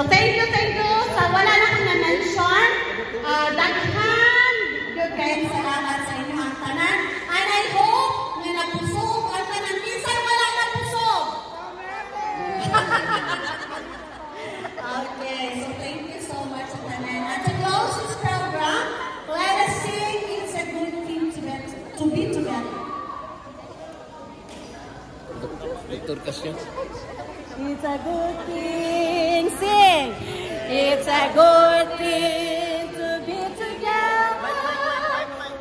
So thank you sa wala na kong na-mention. Daghan good kayo salamat sa inyong tanan. And I hope na napusog ang tanan. Minsan wala napusog. Okay, so thank you so much sa tanan. And to close this program, let us sing It's a Good Thing to Be Together. Victor Casio. It's a good thing, sing. It's a good thing to be together.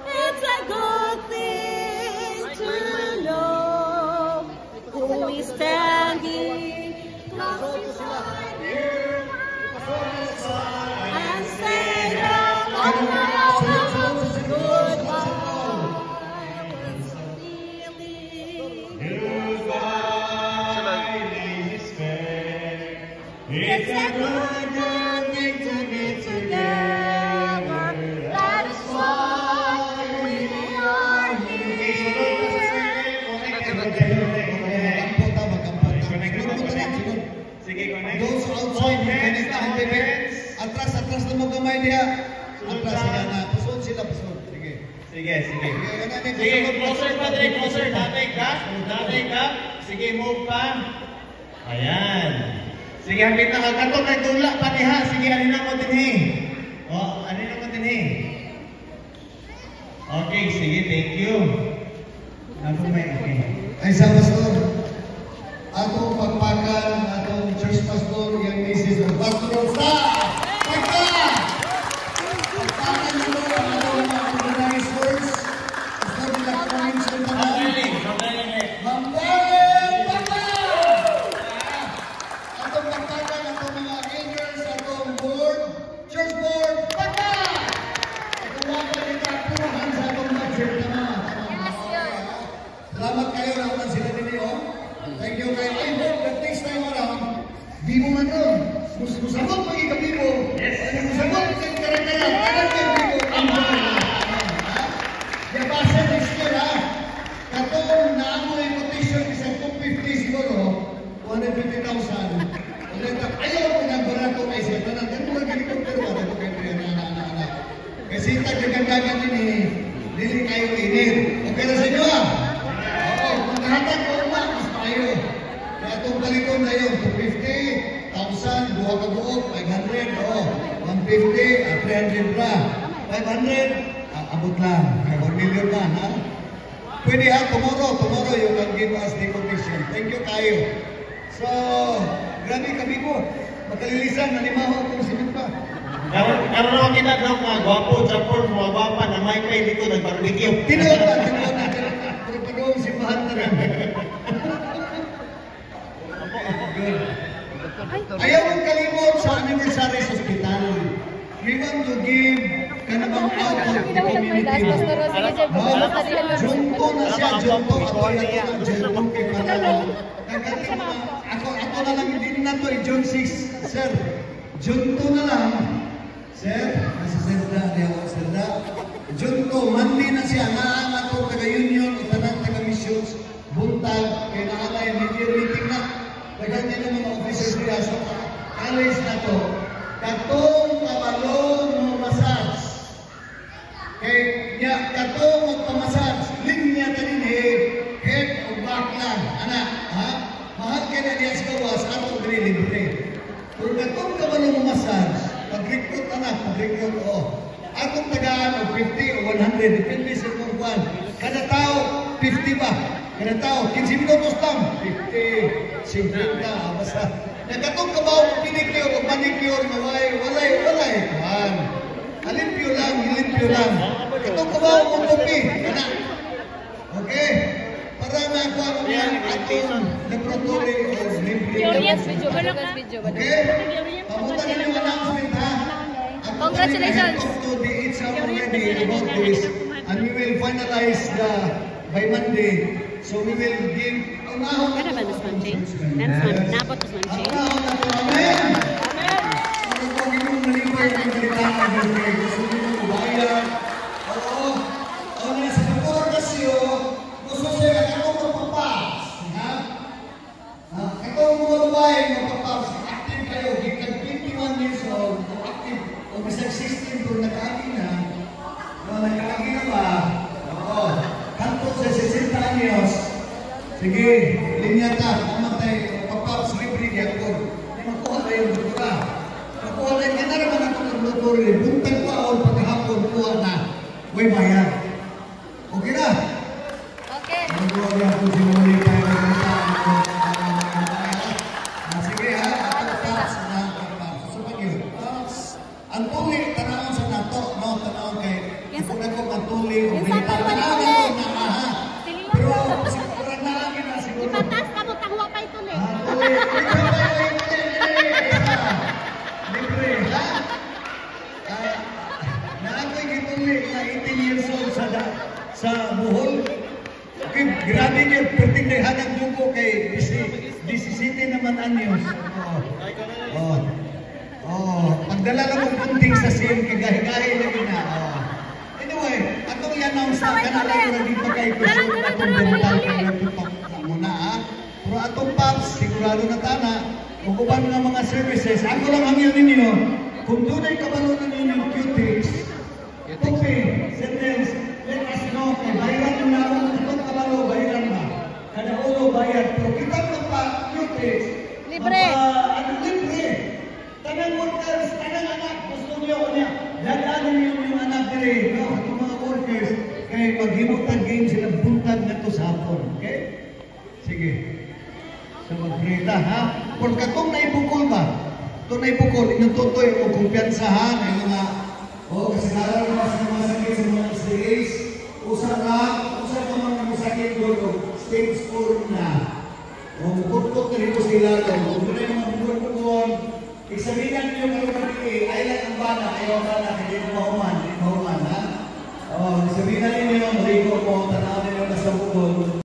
It's a good thing to know who is standing close beside you and say goodbye. It's a good thing to be together. That is why we are here. Sige, those outside, atras na mo kamay niya. Atras sila na. Pasod sila, pasod. Sige. Sige. Sige, closer pa din, closer. Tatay ka. Sige, move pa. Ayan. Sige, hapit na kagato kay tula pa niha. Sige, alin na mo dinhi. Alin na mo dinhi. Okay, sige, thank you. Ako may ay sa pastor. Atong pagpakan, atong church pastor, yung misis ng pastor sa pagpakan! Pagpakan nyo ang atong mga organized words. Gusto nila kaming suntanan. Mamdaling! Atong pagpakan, atong mga angels, atong board, church board, pagpakan! Atong mga pagpakan sa atong budget na. Salamat kayo na ulan sila din yun. Thank you kayo. I hope that next time around, bibo man doon. Musabot magiging bibo. Musabot magiging karang-karang. Karang-karang bibo. Ang mga. Yabasa next year ha. Katong naamoy quotation isang 250 siguro. 150,000. Ayaw ko ng barato kayo siya. Tanang, ganun lang helicopter ba? Ito kayo anak-anak. Kasi tagdagan din eh. Dili kayo init. Okay na sa inyo ha? Hatag ko ba? Mas tayo. Kaya itong baliton na yun, 250,000, buha ka buok, 500, 150, 300 na. 500, abot lang. 1 million na, ha? Pwede ha, tomorrow you can give us the commission. Thank you kayo. So, grabe kami po. Makalilisan, nalimaho akong simit pa. Karoon naman kinagaw mga gwapo, chapor, mga gwapa na may kayo dito nag-barbecue. Tinuotan. Pagawang simbahan na rin. Ayaw ang kalimot sa anniversary sa hospital. We want to give kanabang out of the community. Junto na siya, junto. Ako yung junto kay Manalo. Ako na lang, hindi na ito, June 6. Sir, junto na lang. Sir, nasa Serda, Serda. Junto, Monday na siya, naangat ko taga-union, itanang taga-missions, buntag, kaya naanay, meeting na. Pagkanya ng mga officers niya sa college na to, katong kabalong mo massage. Kaya katong magpamassage, linya ka din head o back lang. Anak, ha? Mahal ka na niya sa gawas, atong libre. Kung katong kabalong mo massage, pag-recruit anak, pag-recruit, atong tagaan o 50 o 100, depende sa kung kwan. Kada tao, 50 ba? Kada tao, 15 minutos lang. 50, 50, basta. Nagkatong kabaw, pinicure o manicure, walay. Kwan. Alimpyo lang. Katong kabaw mo kopi. Kana. Okay? Para na ako ang atong laboratory o limpyo. Okay? Pamunta na yung announcement ha. Congratulations! And we will finalize by Monday. So we will give. Kada ba nas manche? Napot nas manche? Amen! Ano po yung nalipay ng kalilangan ng mga gusto nyo bayan? Oo. Ano sa pagkakasyo, gusto siya katong magpapas. Ha? Katong mga bayan magpapas. Active kayo. Gigag 21 Sige, linya ta, mamatay, papaps, libre yan ko. Di makuha na yung doktora. Makuha na yung kinaraman ako ng doktor, buntag pa o pagkahapon, kuha na. Uy, bayan. Okay na? Okay. Mag-uwag lang po si Muli pa yung magkita. Sige ha, ako paps na paps. So, pag yun, paps. Ang tuloy, tanawang sa nato, no? Tanawang kay, kung ako ang tuloy, kung tanawang na ha. Pero, siguro na lang yun na siguro. Ipatas ka mo, tangwa pa ito eh. Libre, ha? Naakoy gituloy na 18 years old sa Bohol. Okay, grabe niyo, perting naghanap dugo kay 17 naman anyos. Pagdala lang mong kunting sa sin, kagahi-gahi lagi na. Anyway, atong i-announce na kanala ko na dito kay Kusog atong dental kay tutok muna ha. Pero atong paps, sigurado na tana, kung uban nga mga services, ako lang hangyan ninyo, kung dunay kabalo na ninyo yung cutics, okay, sentence, let us know, kay bayaran nyo na akong itong kabalo, bayaran na. Kada ulo bayad, pero kita pa pa cutics, Libre. Libre. Tanang workers, tanang anak, gusto nyo niya, dadaanin nyo yung anak nila, no? At yung mga workers, kaya maghimutag game sila, buntag na to sa hapon, okay? Sige. So magprita ha? Kung katong naibukol ba? Itong naibukol, inututoy o kumpiyansahan, ay mga, kasalaran naman sa mga sakit sa mga SDAs, usa ka mga sakit doon, stage 4 na. Mukot-kot na rito sila doon. Kung na yung mga bukol-bukol, isabihan niyo kayo kami, ay lang ang bana, ayaw ka na, hindi mahuman, ha? Isabihan ninyo, marigo po,